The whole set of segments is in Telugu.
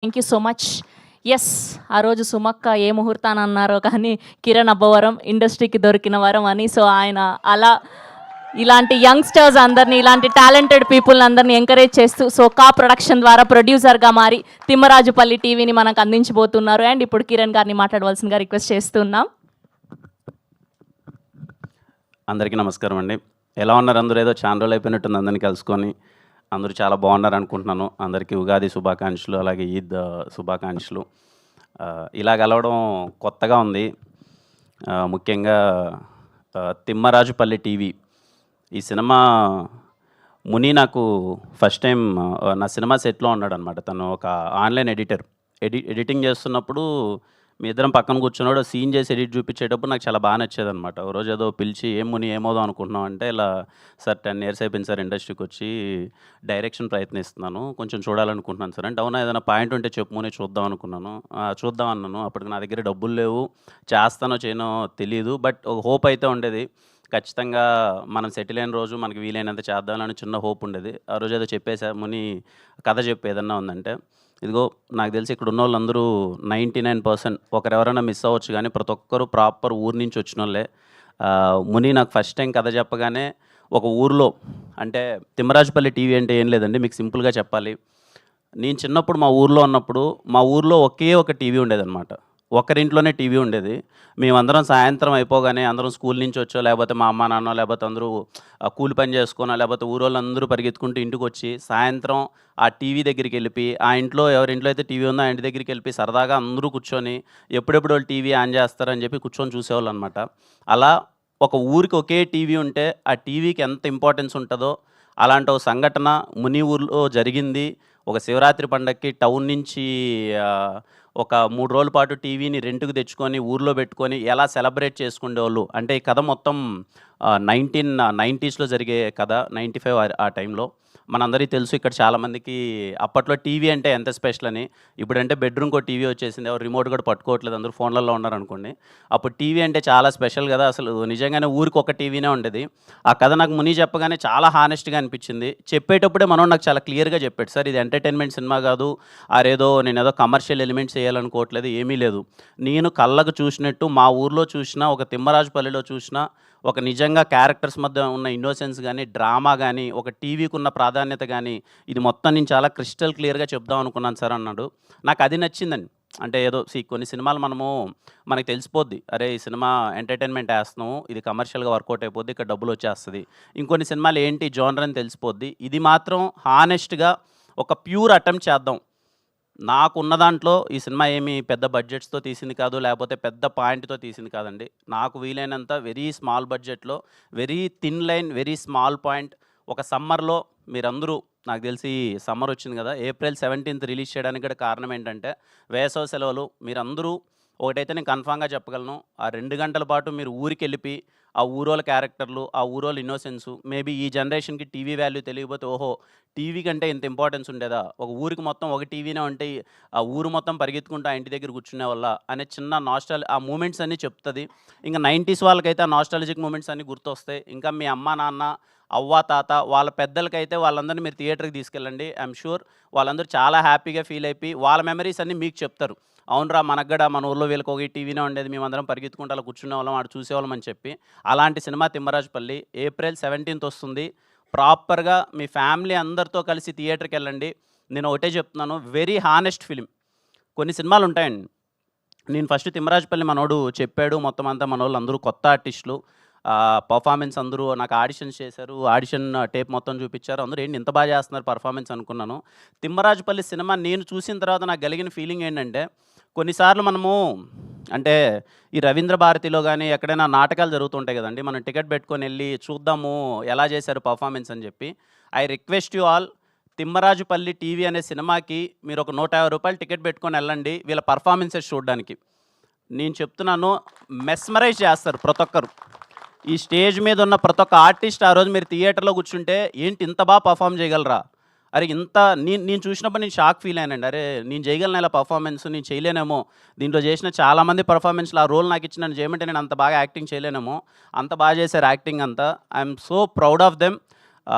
Thank you so much. Yes, ఆ రోజు సుమక్క ఏ ముహూర్తాన అన్నారో కానీ కిరణ్ అబ్బవరం ఇండస్ట్రీకి దొరికిన వరం అని. సో ఆయన అలా ఇలాంటి యంగ్స్టర్స్ అందరినీ, ఇలాంటి టాలెంటెడ్ పీపుల్ని అందరినీ ఎంకరేజ్ చేస్తూ సో కా ప్రొడక్షన్ ద్వారా ప్రొడ్యూసర్గా మారి తిమ్మరాజుపల్లి టీవీని మనకు అందించబోతున్నారు. అండ్ ఇప్పుడు కిరణ్ గారిని మాట్లాడవలసిందిగా రిక్వెస్ట్ చేస్తున్నాం. అందరికీ నమస్కారం అండి. ఎలా ఉన్నారు అందరూ? ఏదో చాలా రోజులు అయిపోయినట్టుంది అందరినీ కలుసుకొని. అందరూ చాలా బాగున్నారు అనుకుంటున్నాను. అందరికీ ఉగాది శుభాకాంక్షలు, అలాగే ఈద్ శుభాకాంక్షలు. ఇలా కలవడం కొత్తగా ఉంది. ముఖ్యంగా తిమ్మరాజుపల్లి టీవీ ఈ సినిమా ముని నాకు ఫస్ట్ టైం నా సినిమా సెట్లో ఉన్నాడనమాట. తను ఒక ఆన్లైన్ ఎడిటర్. ఎడిటింగ్ చేస్తున్నప్పుడు మీ ఇద్దరం పక్కన కూర్చున్నాడు. సీన్ చేసి ఎడిట్ చూపించేటప్పుడు నాకు చాలా బాగా నచ్చేదనమాట. ఒక రోజు ఏదో పిలిచి ఏం ముని ఏమవుదాం అనుకుంటున్నాం అంటే, ఇలా సార్ 10 years అయిపోయింది సార్ ఇండస్ట్రీకి వచ్చి, డైరెక్షన్ ప్రయత్నిస్తున్నాను, కొంచెం చూడాలనుకుంటున్నాను సార్ అంటే, అవునా ఏదైనా పాయింట్ ఉంటే చెప్పు ముని చూద్దాం అనుకున్నాను. చూద్దాం అన్నాను. అప్పటికి నా దగ్గర డబ్బులు లేవు, చేస్తానో చేయనో తెలియదు, బట్ ఒక హోప్ అయితే ఉండేది. ఖచ్చితంగా మనం సెటిల్ అయిన రోజు మనకి వీలైనంత చేద్దామని చిన్న హోప్ ఉండేది. ఆ రోజు ఏదో చెప్పేసా, ముని కథ చెప్పు ఏదన్నా ఉందంటే. ఇదిగో నాకు తెలిసి ఇక్కడ ఉన్న వాళ్ళందరూ 99% ఒకరెవరైనా మిస్ అవ్వచ్చు, కానీ ప్రతి ఒక్కరు ప్రాపర్ ఊరు నుంచి వచ్చిన వాళ్ళే. ముని నాకు ఫస్ట్ టైం కథ చెప్పగానే ఒక ఊరిలో, అంటే తిమ్మరాజుపల్లి టీవీ అంటే ఏం లేదండి, మీకు సింపుల్గా చెప్పాలి. నేను చిన్నప్పుడు మా ఊర్లో ఉన్నప్పుడు మా ఊర్లో ఒకే ఒక టీవీ ఉండేదన్నమాట. ఒకరింట్లోనే టీవీ ఉండేది. మేమందరం సాయంత్రం అయిపోగానే అందరం స్కూల్ నుంచి వచ్చో, లేకపోతే మా అమ్మ నాన్న, లేకపోతే అందరూ కూలి పని చేసుకున్నా, లేకపోతే ఊరోళ్ళందరూ పరిగెత్తుకుంటూ ఇంటికి వచ్చి సాయంత్రం ఆ టీవీ దగ్గరికి వెళ్ళిపోయి, ఆ ఇంట్లో ఎవరింట్లో అయితే టీవీ ఉందో ఆ ఇంటి దగ్గరికి వెళ్ళి సరదాగా అందరూ కూర్చొని ఎప్పుడెప్పుడు వాళ్ళు టీవీ ఆన్ చేస్తారని చెప్పి కూర్చొని చూసేవాళ్ళు అనమాట. అలా ఒక ఊరికి ఒకే టీవీ ఉంటే ఆ టీవీకి ఎంత ఇంపార్టెన్స్ ఉంటుందో అలాంటి ఒక సంఘటన ముని ఊర్లో జరిగింది. ఒక శివరాత్రి పండగకి టౌన్ నుంచి ఒక 3 రోజుల పాటు టీవీని రెంట్‌కి తెచ్చుకొని ఊర్లో పెట్టుకొని ఎలా సెలబ్రేట్ చేసుకునేవాళ్ళు. అంటే ఈ కథ మొత్తం 1990స్‌లో జరిగే కథ. 95 ఆ టైంలో. మనందరికీ తెలుసు ఇక్కడ చాలామందికి అప్పట్లో టీవీ అంటే ఎంత స్పెషల్ అని. ఇప్పుడంటే బెడ్‌రూమ్‌కో టీవీ వచ్చేసింది. ఎవరు రిమోట్ కూడా పట్టుకోవట్లేదు, అందరూ ఫోన్లలో ఉన్నారనుకోండి. అప్పుడు టీవీ అంటే చాలా స్పెషల్ కదా! అసలు నిజంగానే ఊరికి ఒక టీవీనే ఉండేది. ఆ కథ నాకు ముని చెప్పగానే చాలా హానెస్ట్‌గా అనిపించింది. చెప్పేటప్పుడే మనోడు నాకు చాలా క్లియర్‌గా చెప్పాడు. సార్ ఇది ఎంటర్‌టైన్‌మెంట్ సినిమా కాదు. నేనేదో కమర్షియల్ ఎలిమెంట్స్ చేయాలనుకోవట్లేదు, ఏమీ లేదు. నేను కళ్ళకు చూసినట్టు మా ఊర్లో చూసిన, ఒక తిమ్మరాజుపల్లిలో చూసిన, ఒక నిజంగా క్యారెక్టర్స్ మధ్య ఉన్న ఇన్నోసెన్స్ గానీ, డ్రామా గానీ, ఒక టీవీకి ఉన్న ప్రాధాన్యత గానీ, ఇది మొత్తం నేను చాలా క్రిస్టల్ క్లియర్‌గా చెప్దాం అనుకున్నాను సార్ అన్నాడు. నాకు అది నచ్చిందండి. అంటే ఏదో కొన్ని సినిమాలు మనకి తెలిసిపోద్ది. అరే ఈ సినిమా ఎంటర్‌టైన్‌మెంట్ ఏస్తున్నాము, ఇది కమర్షియల్‌గా వర్కౌట్ అయిపోద్ది, ఇక్కడ డబ్బులొచ్చేస్తది. ఇంకొన్ని సినిమాలు ఏంటి జోనర్ అని తెలిసిపోద్ది. ఇది మాత్రం హానెస్ట్‌గా ఒక ప్యూర్ అటెంప్ట్ చేద్దాం. నాకున్న దాంట్లో ఈ సినిమా ఏమి పెద్ద బడ్జెట్స్‌తో తీసింది కాదు, లేకపోతే పెద్ద పాయింట్‌తో తీసింది కాదండి. నాకు వీలైనంత వెరీ స్మాల్ బడ్జెట్‌లో, very thin line, very small point. ఒక సమ్మర్‌లో మీరందరూ, నాకు తెలిసి సమ్మర్ వచ్చింది కదా! April 17th రిలీజ్ చేయడానికి కూడా కారణం ఏంటంటే, వేసవి సెలవులు. మీరందరూ ఒకటైతే నేను కన్ఫర్మ్‌గా చెప్పగలను. ఆ 2 గంటల పాటు మీరు ఊరికెళ్ళిపోయి, ఆ ఊరోళ్ళ క్యారెక్టర్లు, ఆ ఊరోళ్ళ ఇన్నోసెన్సు, మేబీ ఈ జనరేషన్‌కి టీవీ వాల్యూ తెలియకపోతే, ఓహో! టీవీ కంటే ఇంత ఇంపార్టెన్స్ ఉండేదా? ఒక ఊరికి మొత్తం ఒక టీవీనే ఉంటే, ఆ ఊరు మొత్తం పరిగెత్తుకుంటూ ఆ ఇంటి దగ్గర కూర్చునేవాళ్ళా అనే చిన్న ఆ మూమెంట్స్ అన్నీ చెప్తది. ఇంక 90s వాళ్ళకైతే ఆ నాస్టాల్జిక్ మూమెంట్స్ అన్నీ గుర్తొస్తాయి. ఇంకా మీ అమ్మ, నాన్న, అవ్వ, తాత వాళ్ళ పెద్దలకైతే వాళ్ళందరిని మీరు థియేటర్‌కి తీసుకెళ్ళండి. ఐయామ్ ష్యూర్ వాళ్ళందరూ చాలా హ్యాపీగా ఫీల్ అయిపోయి, వాళ్ళ మెమరీస్ అన్నీ మీకు చెప్తారు. అవునురా మనకు గూడా మన ఊర్లో వీళ్ళకి ఒక టీవీనే ఉండేది, మేమందరం పరిగెత్తుకుంటూ అలా కూర్చునేవాళ్ళం, ఆడ చూసేవాళ్ళం అని చెప్పి. అలాంటి సినిమా తిమ్మరాజుపల్లి. April 17th వస్తుంది. ప్రాపర్‌గా మీ ఫ్యామిలీ అందరితో కలిసి థియేటర్‌కెళ్ళండి. నేను ఒకటే చెప్తున్నాను, వెరీ హానెస్ట్ ఫిల్మ్. కొన్ని సినిమాలుంటాయండి. నేను ఫస్ట్ తిమ్మరాజుపల్లి మనోడు చెప్పాడు, మొత్తం అంతా మనోళ్ళు అందరూ కొత్త ఆర్టిస్టులు. పర్ఫార్మెన్స్ అందరూ నాకు ఆడిషన్స్ చేశారు. ఆడిషన్ టేప్ మొత్తం చూపిచ్చారు. అందరూ ఏంటి ఇంత బాగా చేస్తున్నారు పర్ఫార్మెన్స్ అనుకున్నాను. తిమ్మరాజుపల్లి సినిమా నేను చూసిన తర్వాత నాకు కలిగిన ఫీలింగ్ ఏంటంటే, కొన్నిసార్లు మనము అంటే ఈ రవీంద్ర భారతిలో గానీ, ఎక్కడైనా నాటకాలు జరుగుతుంటాయి గదండీ! మనం టికెట్ పెట్టుకొని ఎళ్లి చూద్దాము ఎలా చేశారు పర్ఫార్మెన్స్ అని జెప్పి. I request you all, Thimmarajupalli TV అనే సినిమాకి మీరు ఒక రూ. 150 టికెట్ పెట్టుకొని ఎళ్ళండి వీళ్ళ పర్ఫార్మెన్సెస్ చూడ్డానికి. నేను చెప్తున్నాను, మెస్మరైజ్ చేస్తారు ప్రతొక్కరు. ఈ స్టేజ్ మీద ఉన్న ప్రతి ఒక్క ఆర్టిస్ట్ ఆ రోజు మీరు థియేటర్‌లో కూర్చుంటే, ఏంటి ఇంత బా పర్ఫార్మ్ చేయగలరా? అరే ఇంత నేను చూసినప్పుడు నేను షాక్ ఫీల్ అయ్యానండి. అరే నేను చేయగలనా ఇలా పర్ఫార్మెన్స్? నేను చేయలేనేమో. దీంట్లో చేసిన చాలామంది పర్ఫార్మెన్స్‌లో ఆ రోల్ నాకు ఇచ్చి నన్ను చేయమంటే నేను అంత బాగా యాక్టింగ్ చేయలేనేమో. అంత బాగా చేశారు యాక్టింగ్ అంతా. I'm so proud of them.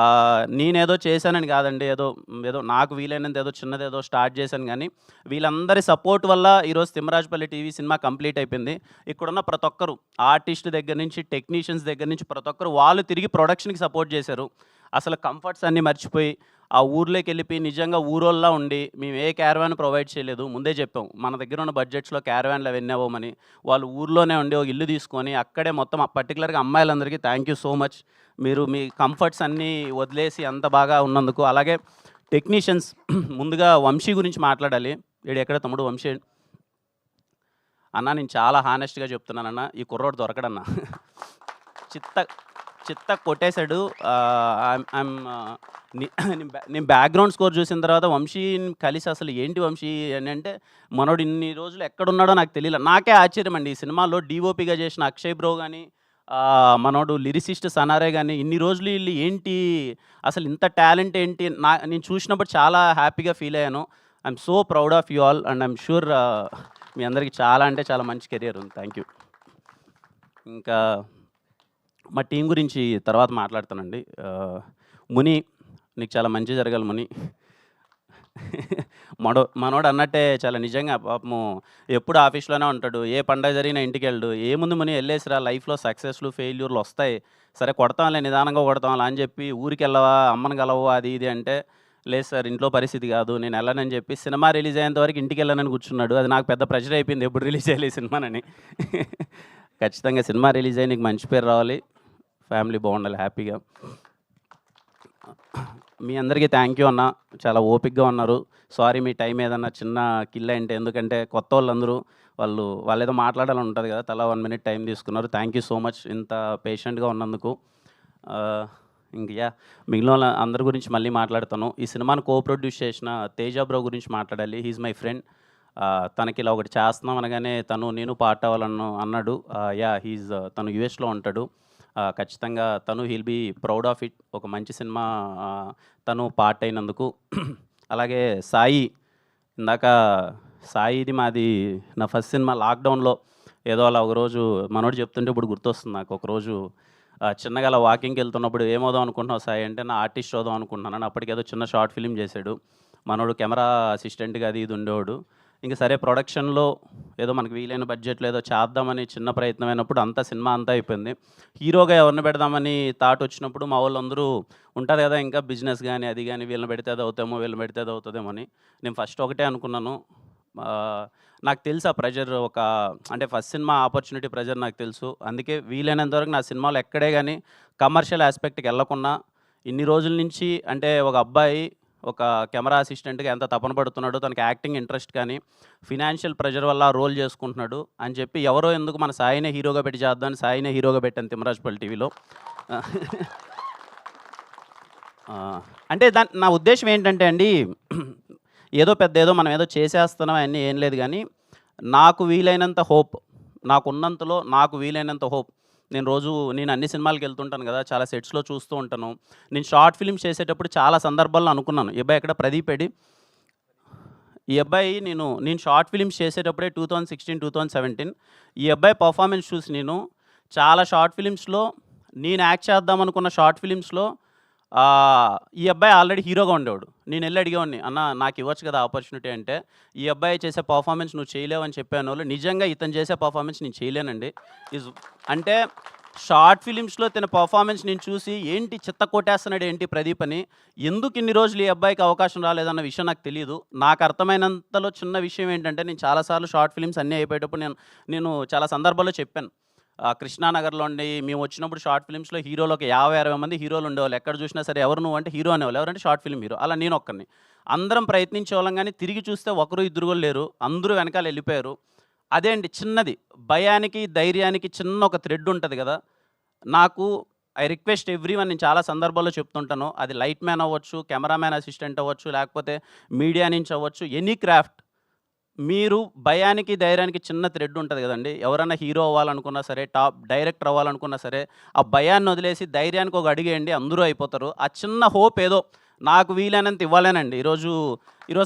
నేనేదో చేశానని కాదండి, ఏదో ఏదో నాకు వీలైనంత ఏదో చిన్నదేదో స్టార్ట్ చేశాను కానీ వీళ్ళందరి సపోర్ట్ వల్ల ఈరోజు తిమ్మరాజుపల్లి టీవీ సినిమా కంప్లీట్ అయిపోయింది. ఇక్కడున్న ప్రతి ఒక్కరు ఆర్టిస్ట్ దగ్గర నుంచి టెక్నీషియన్స్ దగ్గర నుంచి ప్రతి ఒక్కరు వాళ్ళు తిరిగి ప్రొడక్షన్కి సపోర్ట్ చేశారు. అసలు కంఫర్ట్స్ అన్నీ మర్చిపోయి ఆ ఊర్లోకి వెళ్ళిపోయి నిజంగా ఊరోల్లా ఉండి మేము ఏ క్యారవాన్ ప్రొవైడ్ చేయలేదు. ముందే చెప్పాం మన దగ్గర ఉన్న బడ్జెట్స్లో క్యారవాన్లు అవన్నీ అవ్వమని. వాళ్ళు ఊర్లోనే ఉండి ఒక ఇల్లు తీసుకొని అక్కడే మొత్తం పర్టికులర్గా అమ్మాయిలందరికీ థ్యాంక్ యూ సో మచ్. మీరు మీ కంఫర్ట్స్ అన్నీ వదిలేసి అంత బాగా ఉన్నందుకు. అలాగే టెక్నీషియన్స్ ముందుగా వంశీ గురించి మాట్లాడాలి. వీడు ఎక్కడ తమ్ముడు వంశీ అన్న, నేను చాలా హానెస్ట్గా చెప్తున్నానన్న, ఈ కుర్రోడు దొరకడన్నా. చిత్త కొట్టేశాడు. నేను బ్యాక్గ్రౌండ్ స్కోర్ చూసిన తర్వాత వంశీని కలిసి అసలు ఏంటి వంశీ అని అంటే మనోడు ఇన్ని రోజులు ఎక్కడున్నాడో నాకు తెలియదు. నాకే ఆశ్చర్యం అండి, ఈ సినిమాలో డిఓపిగా చేసిన అక్షయ్ బ్రో కానీ మనోడు లిరిసిస్ట్ సనారే కానీ ఇన్ని రోజులు వీళ్ళు ఏంటి అసలు ఇంత టాలెంట్ ఏంటి నేను చూసినప్పుడు చాలా హ్యాపీగా ఫీల్ అయ్యాను. I'm so proud of you all and I'm sure మీ అందరికీ చాలా అంటే చాలా మంచి కెరియర్ ఉంది. Thank you. ఇంకా మా టీం గురించి తర్వాత మాట్లాడతానండి. ముని, నీకు చాలా మంచి జరగాలి ముని. మనోడు అన్నట్టే చాలా నిజంగా పాపము ఎప్పుడు ఆఫీస్లోనే ఉంటాడు, ఏ పండగ జరిగినా ఇంటికి వెళ్ళడు. ఏముంది ముని, వెళ్ళేసిరా, లైఫ్లో సక్సెస్లు ఫెయిల్యూర్లు వస్తాయి, సరే కొడతాంలే నిదానంగా కొడతాంలే అని చెప్పి ఊరికి వెళ్ళవా, అమ్మని కలవా, అది ఇది అంటే లేదు సార్ ఇంట్లో పరిస్థితి కాదు నేను వెళ్ళనని చెప్పి సినిమా రిలీజ్ అయ్యేంత వరకు ఇంటికి వెళ్ళనని కూర్చున్నాడు. అది నాకు పెద్ద ప్రెషర్ అయిపోయింది, ఎప్పుడు రిలీజ్ అయ్యలే సినిమానని. ఖచ్చితంగా సినిమా రిలీజ్ అయ్యి నీకు మంచి పేరు రావాలి, ఫ్యామిలీ బాగుండాలి హ్యాపీగా. మీ అందరికీ థ్యాంక్ యూ అన్న, చాలా ఓపిక్గా ఉన్నారు. సారీ మీ టైం ఏదన్నా చిన్న కిల్ అంటే, ఎందుకంటే కొత్త వాళ్ళందరూ వాళ్ళు ఏదో మాట్లాడాలని ఉంటుంది కదా, తలా 1 minute టైం తీసుకున్నారు. థ్యాంక్ యూ సో మచ్ ఇంత పేషెంట్గా ఉన్నందుకు. ఇంక మిగిలిన వాళ్ళ అందరి గురించి మళ్ళీ మాట్లాడతాను. ఈ సినిమాను ప్రొడ్యూస్ చేసిన తేజ బ్రో గురించి మాట్లాడాలి. He's my friend. తనకి ఇలా ఒకటి చేస్తున్నాం అనగానే నేను పార్ట్ అవ్వాలను అన్నాడు. తను యుఎస్లో ఉంటాడు. ఖచ్చితంగా he'll be proud of it. ఒక మంచి సినిమా తను పార్ట్ అయినందుకు. అలాగే సాయి, ఇందాక సాయిది మాది నా ఫస్ట్ సినిమా లాక్డౌన్లో ఏదో అలా ఒకరోజు మనోడు చెప్తుంటే ఇప్పుడు గుర్తొస్తుంది నాకు. ఒకరోజు చిన్నగా అలా వాకింగ్కి వెళ్తున్నప్పుడు ఏమవుదాం అనుకుంటున్నావు సాయి అంటే, నా ఆర్టిస్ట్ అవుదాం అనుకుంటున్నాను. అప్పటికేదో చిన్న షార్ట్ ఫిలిం చేశాడు మనోడు, కెమెరా అసిస్టెంట్గా అది ఇది ఉండేవాడు. ఇంకా సరే ప్రొడక్షన్లో ఏదో మనకు వీలైన బడ్జెట్లో ఏదో చేద్దామని చిన్న ప్రయత్నం అయినప్పుడు అంతా సినిమా అంతా అయిపోయింది. హీరోగా ఎవరిని పెడదామని థాట్ వచ్చినప్పుడు మా వాళ్ళందరూ ఉంటుంది కదా ఇంకా బిజినెస్ కానీ అది కానీ, వీళ్ళని పెడితే అది అవుతామో వీళ్ళని పెడితే అది అవుతుందేమో అని. నేను ఫస్ట్ ఒకటే అనుకున్నాను, నాకు తెలుసు ఆ ప్రెజర్, అంటే ఫస్ట్ సినిమా ఆపర్చునిటీ ప్రెజర్ నాకు తెలుసు. అందుకే వీలైనంత వరకు నా సినిమాలు ఎక్కడే కానీ కమర్షియల్ ఆస్పెక్ట్కి వెళ్ళకుండా ఇన్ని రోజుల నుంచి, అంటే ఒక అబ్బాయి ఒక కెమెరా అసిస్టెంట్గా ఎంత తపన పడుతున్నాడు, తనకి యాక్టింగ్ ఇంట్రెస్ట్ కానీ ఫినాన్షియల్ ప్రెషర్ వల్ల రోల్ చేసుకుంటున్నాడు అని చెప్పి ఎవరో ఎందుకు మన సాయినే హీరోగా పెట్టి చేద్దామని సాయినే హీరోగా పెట్టాను తిమ్మరాజుపల్లి టీవీలో. అంటే నా ఉద్దేశం ఏంటంటే అండి, ఏదో మనం ఏదో చేసేస్తున్నాం అన్నీ ఏం లేదు కానీ నాకు వీలైనంత హోప్, నాకున్నంతలో నాకు వీలైనంత హోప్. నేను అన్ని సినిమాలకు వెళ్తుంటాను కదా, చాలా సెట్స్లో చూస్తూ ఉంటాను. నేను షార్ట్ ఫిల్మ్స్ చేసేటప్పుడు చాలా సందర్భాల్లో అనుకున్నాను, ఈ అబ్బాయి ఎక్కడ ప్రదీప్ ఎడి, ఈ అబ్బాయి నేను షార్ట్ ఫిల్మ్స్ చేసేటప్పుడే 2016, 2017 ఈ అబ్బాయి పర్ఫార్మెన్స్ చూసి నేను చాలా షార్ట్ ఫిలిమ్స్లో నేను యాక్ట్ చేద్దాం అనుకున్న షార్ట్ ఫిలిమ్స్లో ఈ అబ్బాయి ఆల్రెడీ హీరోగా ఉండేవాడు. నేను వెళ్ళి అడిగేవాడిని, అన్న నాకు ఇవ్వచ్చు కదా ఆపర్చునిటీ అంటే, ఈ అబ్బాయి చేసే పర్ఫార్మెన్స్ నువ్వు చేయలేవు అని చెప్పాను వాళ్ళు. నిజంగా ఇతను చేసే పర్ఫార్మెన్స్ నేను చేయలేనండి. అంటే షార్ట్ ఫిలిమ్స్లో తన పర్ఫార్మెన్స్ నేను చూసి ఏంటి చిత్త కొట్టేస్తున్నాడు ఏంటి ప్రదీప్ అని, ఎందుకు ఇన్ని రోజులు ఈ అబ్బాయికి అవకాశం రాలేదన్న విషయం నాకు తెలియదు. నాకు అర్థమైనంతలో చిన్న విషయం ఏంటంటే, నేను చాలాసార్లు షార్ట్ ఫిలిమ్స్ అన్నీ అయిపోయేటప్పుడు నేను చాలా సందర్భాల్లో చెప్పాను, కృష్ణానగర్లో ఉండి మేము వచ్చినప్పుడు షార్ట్ ఫిల్మ్స్లో హీరోలు ఒక 50-60 మంది హీరోలు ఉండేవాళ్ళు. ఎక్కడ చూసినా సరే ఎవరు నువ్వు అంటే హీరో అనేవాళ్ళు, ఎవరంటే షార్ట్ ఫిల్మ్ హీరో. అలా నేను ఒక్కరిని. అందరం ప్రయత్నించే వాళ్ళం కానీ తిరిగి చూస్తే ఒకరు ఇద్దరు కూడా లేరు, అందరూ వెనకాల వెళ్ళిపోయారు. అదే అండి చిన్నది, భయానికి ధైర్యానికి చిన్న ఒక థ్రెడ్ ఉంటుంది కదా. నాకు ఐ రిక్వెస్ట్ ఎవ్రీవన్, నేను చాలా సందర్భాల్లో చెప్తుంటాను, అది లైట్ మ్యాన్ అవ్వచ్చు, కెమెరామ్యాన్ అసిస్టెంట్ అవ్వచ్చు, లేకపోతే మీడియా నుంచి అవ్వచ్చు, ఎనీ క్రాఫ్ట్, మీరు భయానికి ధైర్యానికి చిన్న థ్రెడ్ ఉంటుంది కదండి. ఎవరైనా హీరో అవ్వాలనుకున్నా సరే, టాప్ డైరెక్టర్ అవ్వాలనుకున్నా సరే, ఆ భయాన్ని వదిలేసి ధైర్యానికి ఒక అడిగేయండి, అందరూ అయిపోతారు. ఆ చిన్న హోప్ ఏదో నాకు వీలైనంత ఇవ్వాలేనండి. ఈరోజు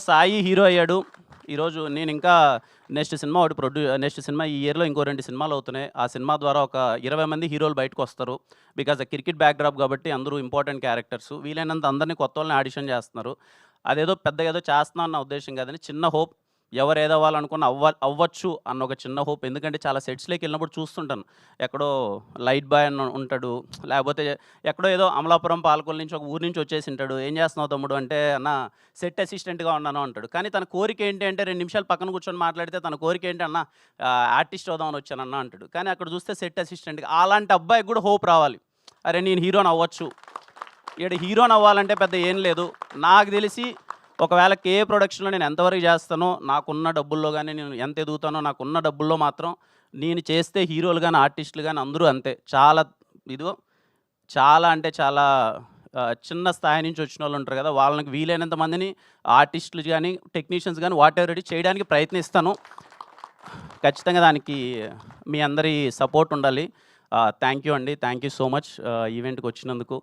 సాయి హీరో అయ్యాడు, ఈరోజు నేను ఇంకా నెక్స్ట్ సినిమా ఈ ఇయర్లో ఇంకో 2 సినిమాలు అవుతున్నాయి. ఆ సినిమా ద్వారా ఒక 20 మంది హీరోలు బయటకు వస్తారు. బికాజ్ క్రికెట్ బ్యాక్డ్రాప్ కాబట్టి అందరూ ఇంపార్టెంట్ క్యారెక్టర్స్. వీలైనంత అందరినీ కొత్త వాళ్ళని ఆడిషన్ చేస్తున్నారు. అదేదో పెద్దగా ఏదో చేస్తున్నా అన్న ఉద్దేశం కాదని చిన్న హోప్. ఎవరు ఏదవ్వాలనుకున్న అవ్వచ్చు అన్న ఒక చిన్న హోప్. ఎందుకంటే చాలా సెట్స్‌లోకి వెళ్ళినప్పుడు చూస్తుంటాను. ఎక్కడో లైట్ బాయ్ అని ఉంటాడు. లేకపోతే ఎక్కడో ఏదో అమలాపురం, పాలకొల్లు నుంచి ఒక ఊరు నుంచి వచ్చేసి ఉంటాడు. "ఏం చేస్తున్నావు తమ్ముడు" అంటే "అన్న సెట్ అసిస్టెంట్‌గా ఉన్నాను" అంటాడు. కానీ తన కోరిక ఏంటి అంటే 2 నిమిషాలు పక్కన కూర్చొని మాట్లాడితే తన కోరిక ఏంటి "అన్న ఆర్టిస్ట్ అవుదామని వచ్చానన్న" అంటాడు. కానీ అక్కడ చూస్తే సెట్ అసిస్టెంట్‌గా. అలాంటి అబ్బాయికి కూడా హోప్ రావాలి. అరే నేను హీరోని అవ్వచ్చు. ఈడ హీరోని అవ్వాలంటే పెద్ద ఏం లేదు. నాకు తెలిసి ఒకవేళ కేఏ ప్రొడక్షన్‌లో నేను ఎంతవరకు చేస్తానో, నాకున్న డబ్బుల్లో గానీ, నేను ఎంత ఎదుగుతానో, నాకున్న డబ్బుల్లో మాత్రం నేను చేస్తే హీరోలు గానీ, ఆర్టిస్టులు గానీ అందరూ అంతే. చాలా అంటే చాలా చిన్న స్థాయి నుంచి వచ్చినోళ్ళు ఉంటారు కదా! వాళ్ళకి వీలైనంత మందిని ఆర్టిస్టులు గానీ, టెక్నీషియన్స్ గానీ వాటెవర్ ఇట్ చేయడానికి ప్రయత్నిస్తాను. ఖచ్చితంగా దానికి మీ అందరి సపోర్ట్ ఉండాలి. థ్యాంక్ యూ అండి. థ్యాంక్ యూ సో మచ్ ఈవెంట్‌కి వచ్చినందుకు.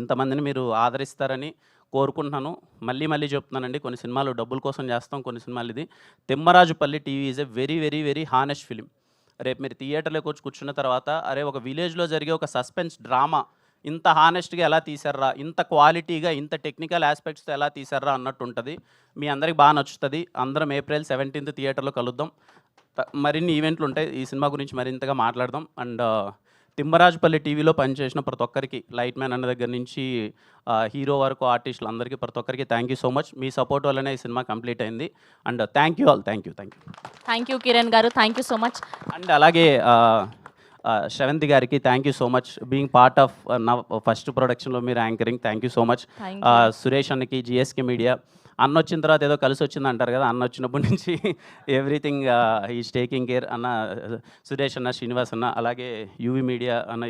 ఇంతమందిని మీరు ఆదరిస్తారని కోరుకుంటున్నాను. మళ్ళీ చెప్తున్నానండి. కొన్ని సినిమాలు డబ్బుల కోసం చేస్తాం. కొన్ని సినిమాలు ఇది. 'Thimmarajupalli TV' is a very, very, very honest film. రేపు మీరు థియేటర్‌లోకి వచ్చి కూర్చున్న తర్వాత అరే ఒక విలేజ్‌లో జరిగే ఒక సస్పెన్స్ డ్రామా ఇంత హానెస్ట్‌గా ఎలా తీశార్రా, ఇంత క్వాలిటీగా, ఇంత టెక్నికల్ ఆస్పెక్ట్స్‌తో ఎలా తీశార్రా అన్నట్టు ఉంటుంది. మీ అందరికి బాగా నచ్చుతుంది. అందరం ఏప్రిల్ 17th థియేటర్‌లో కలుద్దాం. మరిన్ని ఈవెంట్లు ఉంటాయి. ఈ సినిమా గురించి మరింతగా మాట్లాడదాం. అండ్ తిమ్మరాజుపల్లి టీవీలో పనిచేసిన ప్రతి ఒక్కరికి, లైట్ మ్యాన్ అన్న దగ్గర నుంచి హీరో వరకు ఆర్టిస్టులు అందరికీ ప్రతి ఒక్కరికి థ్యాంక్ యూ సో మచ్. మీ సపోర్ట్ వల్లనే ఈ సినిమా కంప్లీట్ అయింది. And thank you all. Thank you. Thank you Kiran garu. Thank you so much. And అలాగే శ్రవంతి గారికి thank you so much. Being part of నా ఫస్ట్ ప్రొడక్షన్లో మీరు anchoring. Thank you so much. Suresh అన్నకి, జిఎస్కే మీడియా. అన్న వచ్చిన తర్వాత ఏదో కలిసి వచ్చింది అంటారు కదా, అన్న వచ్చినప్పటి నుంచి ఎవ్రీథింగ్ ఈజ్ టేకింగ్ కేర్. అన్న సురేష్ అన్న, శ్రీనివాస్ అన్న, అలాగే యూవి మీడియా అన్న,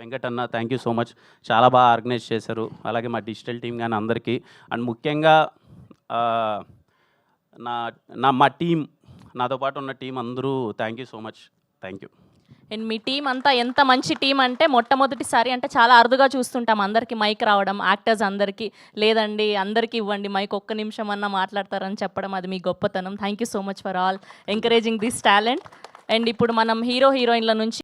వెంకట్ అన్న, థ్యాంక్ యూ సో మచ్. చాలా బాగా ఆర్గనైజ్ చేశారు. అలాగే మా డిజిటల్ టీం కానీ అందరికీ. అండ్ ముఖ్యంగా మా టీం, నాతో పాటు ఉన్న టీం అందరూ thank you so much. Thank you. And me team అంతా ఎంత మంచి టీం అంటే మొట్టమొదటిసారి అంటే చాలా అరుదుగా చూస్తుంటాం అందరికీ మైక్ రావడం, యాక్టర్స్ అందరికీ లేదండి అందరికీ ఇవ్వండి మైక్, ఒక్క నిమిషం అన్నా మాట్లాడతారని చెప్పడం అది మీ గొప్పతనం. Thank you so much for all encouraging this talent. And ఇప్పుడు మనం హీరో హీరోయిన్ల నుంచి